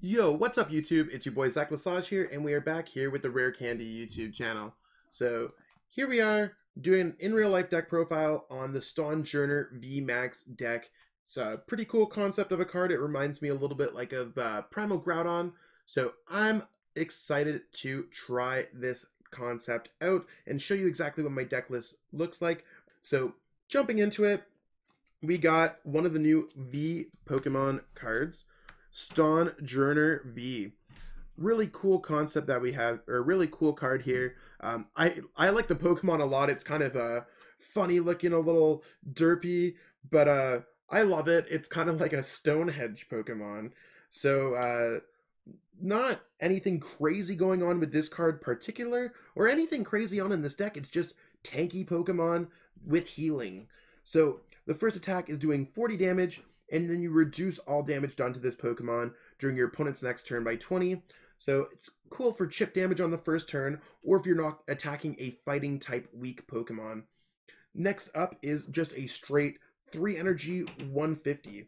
Yo, what's up YouTube? It's your boy Zach Lesage here, and we are back here with the Rare Candy YouTube channel. So here we are doing an in real life deck profile on the Stonjourner VMAX deck. It's a pretty cool concept of a card. It reminds me a little bit like of Primal Groudon. So I'm excited to try this concept out and show you exactly what my deck list looks like. So jumping into it, we got one of the new V Pokemon cards. Stonjourner V. Really cool concept that we have, or a really cool card here. I like the Pokemon a lot. It's kind of funny looking, a little derpy, but I love it. It's kind of like a Stonehenge Pokemon. So not anything crazy going on with this card particular, or anything crazy on in this deck. It's just tanky Pokemon with healing. So the first attack is doing 40 damage, and then you reduce all damage done to this Pokemon during your opponent's next turn by 20. So it's cool for chip damage on the first turn, or if you're not attacking a fighting type weak Pokemon. Next up is just a straight 3 energy 150.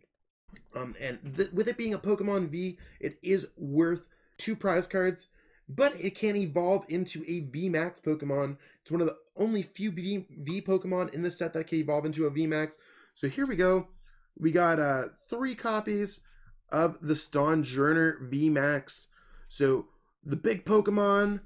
With it being a Pokemon V, it is worth 2 prize cards, but it can evolve into a VMAX Pokemon. It's one of the only few V Pokemon in this set that can evolve into a VMAX. So here we go. We got 3 copies of the Stonjourner VMAX. So the big Pokemon,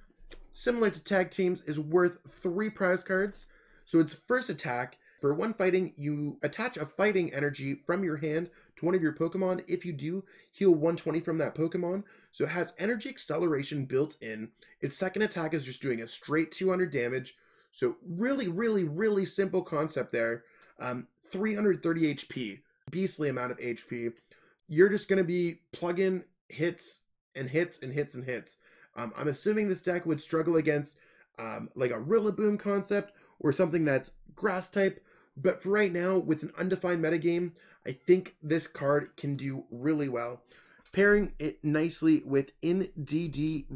similar to tag teams, is worth 3 prize cards. So its first attack, for 1 fighting, you attach a fighting energy from your hand to one of your Pokemon. If you do, heal 120 from that Pokemon. So it has energy acceleration built in. Its second attack is just doing a straight 200 damage. So really simple concept there. 330 HP. Beastly amount of HP. You're just going to be plugging hits and hits and hits and hits. I'm assuming this deck would struggle against like a Rillaboom concept or something that's grass type, but for right now, with an undefined metagame, I think this card can do really well. Pairing it nicely with Indeedee.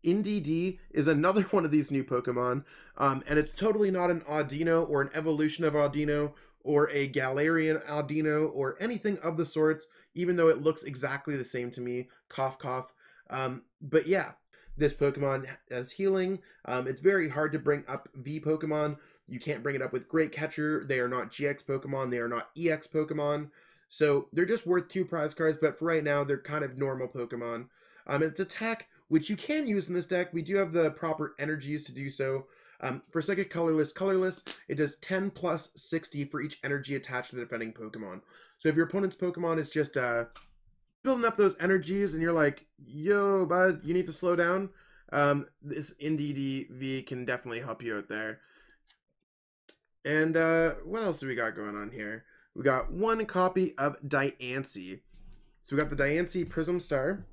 Indeedee is another one of these new Pokemon, and it's totally not an Audino or an evolution of Audino or a Galarian Audino or anything of the sorts, even though it looks exactly the same to me. Cough, cough. But yeah, this Pokemon has healing. It's very hard to bring up V Pokemon. You can't bring it up with Great Catcher. They are not GX Pokemon. They are not EX Pokemon. So they're just worth 2 prize cards, but for right now, they're kind of normal Pokemon. And its attack, which you can use in this deck, we do have the proper energies to do so. For Psychic Colorless, it does 10 plus 60 for each energy attached to the defending Pokemon. So if your opponent's Pokemon is just building up those energies and you're like, yo, bud, you need to slow down, this Indeedee V can definitely help you out there. And what else do we got going on here? We got 1 copy of Diancie. So we got the Diancie Prism Star,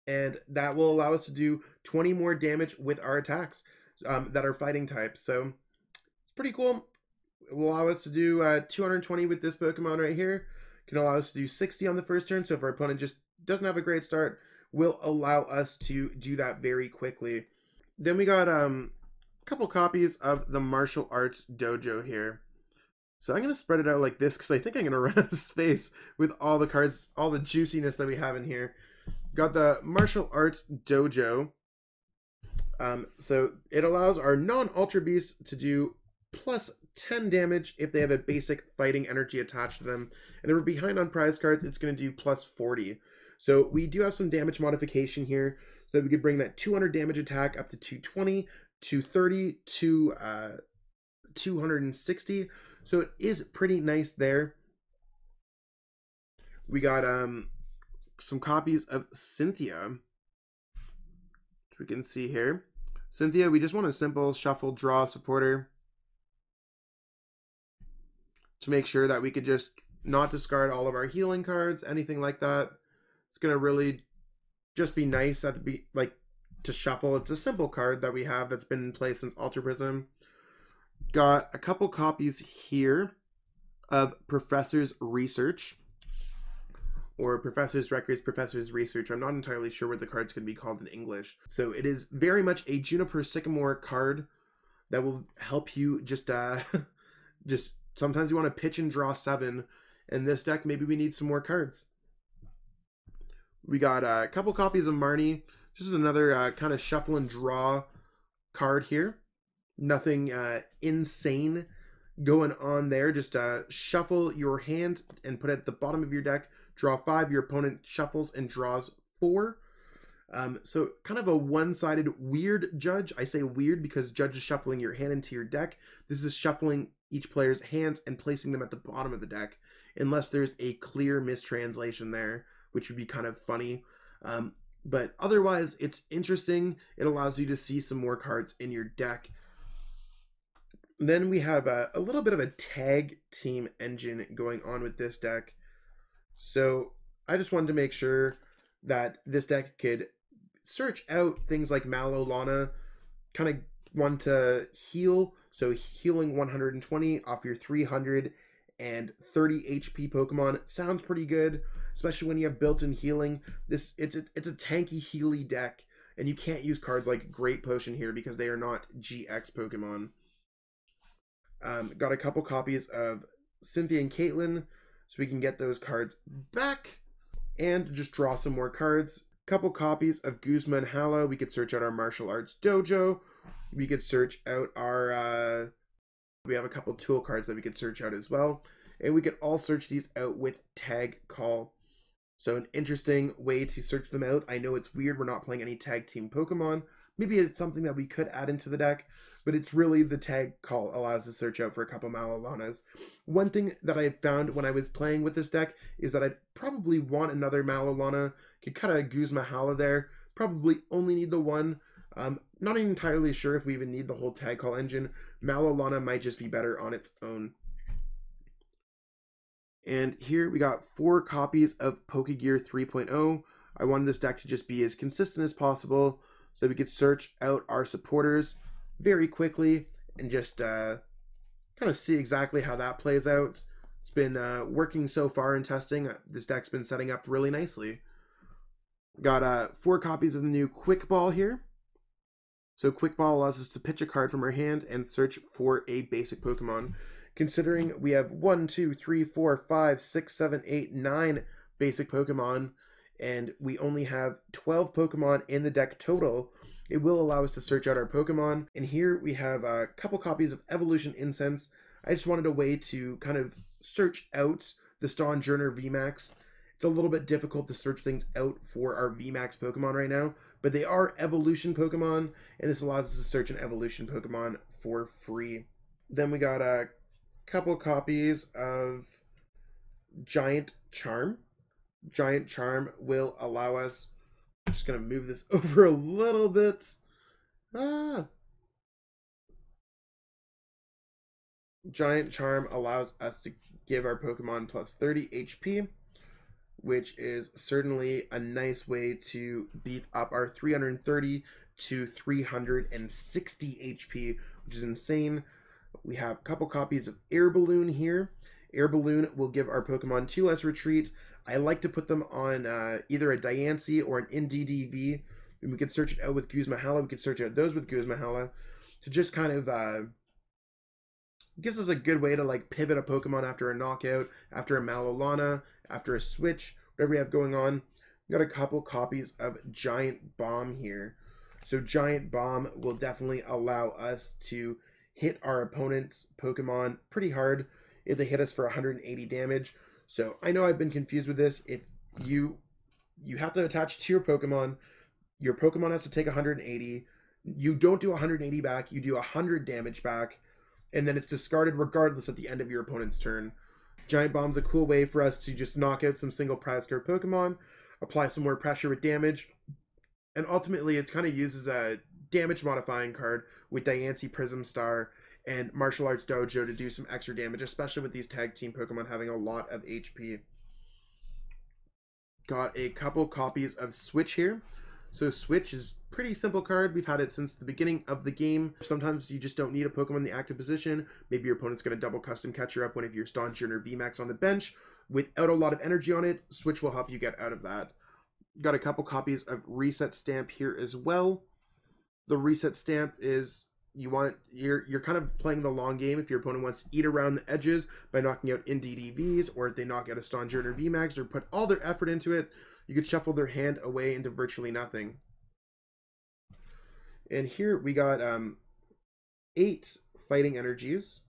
and that will allow us to do 20 more damage with our attacks that are fighting types. So it's pretty cool. It will allow us to do 220 with this Pokemon right here. It can allow us to do 60 on the first turn. So if our opponent just doesn't have a great start, will allow us to do that very quickly. Then we got a couple copies of the Martial Arts Dojo here. So I'm going to spread it out like this because I think I'm going to run out of space with all the cards, all the juiciness that we have in here. Got the Martial Arts Dojo. So it allows our non-Ultra Beasts to do plus 10 damage if they have a basic fighting energy attached to them. And if we're behind on prize cards, it's going to do plus 40. So we do have some damage modification here so that we could bring that 200 damage attack up to 220, 230, to 260. So it is pretty nice there. We got some copies of Cynthia, which we can see here. Cynthia, we just want a simple shuffle draw supporter to make sure that we could just not discard all of our healing cards, anything like that. It's gonna really just be nice to shuffle. It's a simple card that we have that's been in play since Ultra Prism. Got a couple copies here of Professor's Research, or Professor's Records, Professor's Research. I'm not entirely sure what the card's going to be called in English. So it is very much a Juniper Sycamore card that will help you just sometimes you want to pitch and draw 7 In this deck, maybe we need some more cards. We got a couple copies of Marnie. This is another kind of shuffle and draw card here. Nothing insane going on there. Just shuffle your hand and put it at the bottom of your deck. Draw 5. Your opponent shuffles and draws 4. So kind of a one-sided weird Judge. I say weird because Judge is shuffling your hand into your deck. This is shuffling each player's hands and placing them at the bottom of the deck, unless there's a clear mistranslation there, which would be kind of funny. But otherwise, it's interesting. It allows you to see some more cards in your deck. Then we have a little bit of a tag team engine going on with this deck. So I just wanted to make sure that this deck could search out things like Malolana, kind of want to heal. So healing 120 off your 300 and 30 HP Pokemon sounds pretty good, especially when you have built-in healing. It's a tanky Healy deck, and you can't use cards like Great Potion here because they are not GX Pokemon. Got a couple copies of Cynthia and Caitlin, so we can get those cards back and just draw some more cards. Couple copies of Guzma and Hala. We could search out our Martial Arts Dojo. We could search out our we have a couple tool cards that we could search out as well, and we could all search these out with Tag Call. So an interesting way to search them out. I know it's weird, we're not playing any tag team Pokemon. Maybe it's something that we could add into the deck, but it's really the Tag Call allows us to search out for a couple Malolanas. One thing that I had found when I was playing with this deck is that I'd probably want another Malolana. Could cut a Guzma Hala there. Probably only need the one. Not entirely sure if we even need the whole Tag Call engine. Malolana might just be better on its own. And here we got 4 copies of Pokegear 3.0. I wanted this deck to just be as consistent as possible so that we could search out our supporters very quickly and just kind of see exactly how that plays out. It's been working so far in testing. This deck's been setting up really nicely. Got 4 copies of the new Quick Ball here. So Quick Ball allows us to pitch a card from our hand and search for a basic Pokemon. Considering we have 1, 2, 3, 4, 5, 6, 7, 8, 9 basic Pokemon, and we only have 12 Pokemon in the deck total, it will allow us to search out our Pokemon. And here we have a couple copies of Evolution Incense. I just wanted a way to kind of search out the Stonjourner VMAX. It's a little bit difficult to search things out for our VMAX Pokemon right now, but they are evolution Pokemon, and this allows us to search an evolution Pokemon for free. Then we got a couple copies of Giant Charm. Giant Charm will allow us, I'm just going to move this over a little bit. Giant Charm allows us to give our Pokemon plus 30 HP, which is certainly a nice way to beef up our 330 to 360 HP, which is insane. We have a couple copies of Air Balloon here. Air Balloon will give our Pokemon 2 less retreat. I like to put them on either a Diancie or an NDDV. And we could search it out with Guzma Hala. We could search out those with Guzma Hala to just kind of gives us a good way to like pivot a Pokemon after a knockout, after a Malolana, after a switch, whatever we have going on. We got a couple copies of Giant Bomb here. So Giant Bomb will definitely allow us to hit our opponent's Pokemon pretty hard if they hit us for 180 damage. So I know I've been confused with this. If you have to attach to your Pokemon has to take 180. You don't do 180 back, you do 100 damage back, and then it's discarded regardless at the end of your opponent's turn. Giant Bomb's a cool way for us to just knock out some single prize card Pokemon, apply some more pressure with damage, and ultimately it's kind of used as a damage modifying card with Diancie Prism Star and Martial Arts Dojo to do some extra damage, especially with these tag team Pokemon having a lot of HP. Got a couple copies of Switch here. So Switch is a pretty simple card. We've had it since the beginning of the game. Sometimes you just don't need a Pokemon in the active position. Maybe your opponent's going to double custom catcher up one of your Stonjourner VMAX on the bench. Without a lot of energy on it, Switch will help you get out of that. Got a couple copies of Reset Stamp here as well. The Reset Stamp is you're kind of playing the long game. If your opponent wants to eat around the edges by knocking out NDDVs, or if they knock out a Stonjourner VMAX or put all their effort into it, you could shuffle their hand away into virtually nothing. And here we got 8 fighting energies.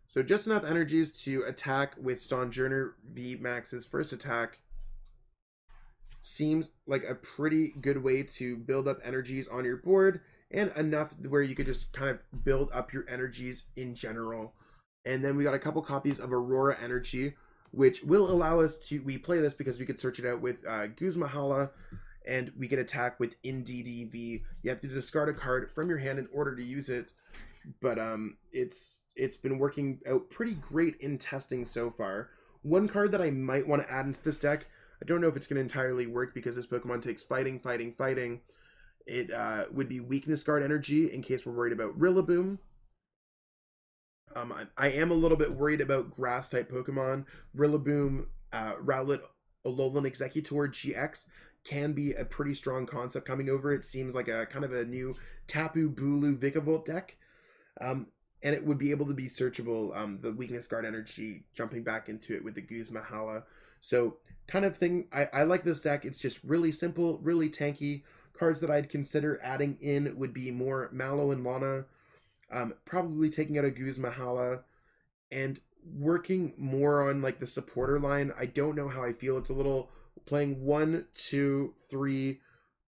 So just enough energies to attack with Stonjourner VMAX's first attack. Seems like a pretty good way to build up energies on your board, and enough where you could just kind of build up your energies in general. And then we got a couple copies of Aurora Energy, which will allow us to, we play this because we could search it out with Guzma-Hala, and we can attack with NDDV. You have to discard a card from your hand in order to use it, but it's been working out pretty great in testing so far. One card that I might want to add into this deck, I don't know if it's going to entirely work because this Pokemon takes fighting. It would be Weakness Guard Energy in case we're worried about Rillaboom. I am a little bit worried about Grass-type Pokemon. Rillaboom, Rowlet, Alolan Executor GX can be a pretty strong concept coming over. It seems like a kind of a new Tapu Bulu Vikavolt deck. And it would be able to be searchable, the Weakness Guard Energy, jumping back into it with the Guzma-Hala. So, kind of thing, I like this deck. It's just really simple, really tanky. Cards that I'd consider adding in would be more Mallow and Lana, probably taking out a Guzma-Hala, and working more on like the supporter line. I don't know how I feel. It's a little, playing 1, 2, 3,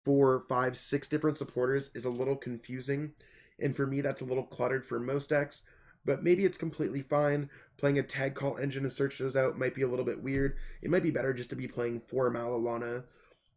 4, 5, 6 different supporters is a little confusing. And for me, that's a little cluttered for most decks, but maybe it's completely fine. Playing a Tag Call Engine to search those out might be a little bit weird. It might be better just to be playing 4 Malolana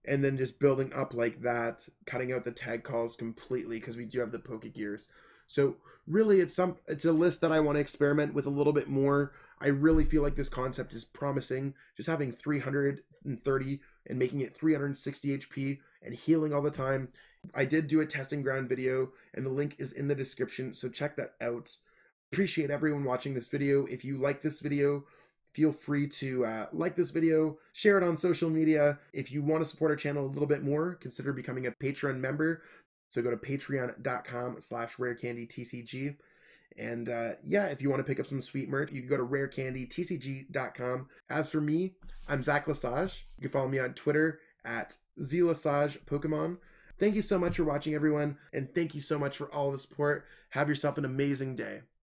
and then just building up like that, cutting out the tag calls completely because we do have the Pokegears. So really, it's a list that I want to experiment with a little bit more. I really feel like this concept is promising. Just having 330 and making it 360 HP and healing all the time. I did do a testing ground video, and the link is in the description, so check that out. Appreciate everyone watching this video. If you like this video, feel free to like this video, share it on social media. If you want to support our channel a little bit more, consider becoming a Patreon member. So go to patreon.com/rarecandytcg. And yeah, if you want to pick up some sweet merch, you can go to rarecandytcg.com. As for me, I'm Zach Lesage. You can follow me on Twitter at ZLesage_Pokemon. Thank you so much for watching, everyone, and thank you so much for all the support. Have yourself an amazing day.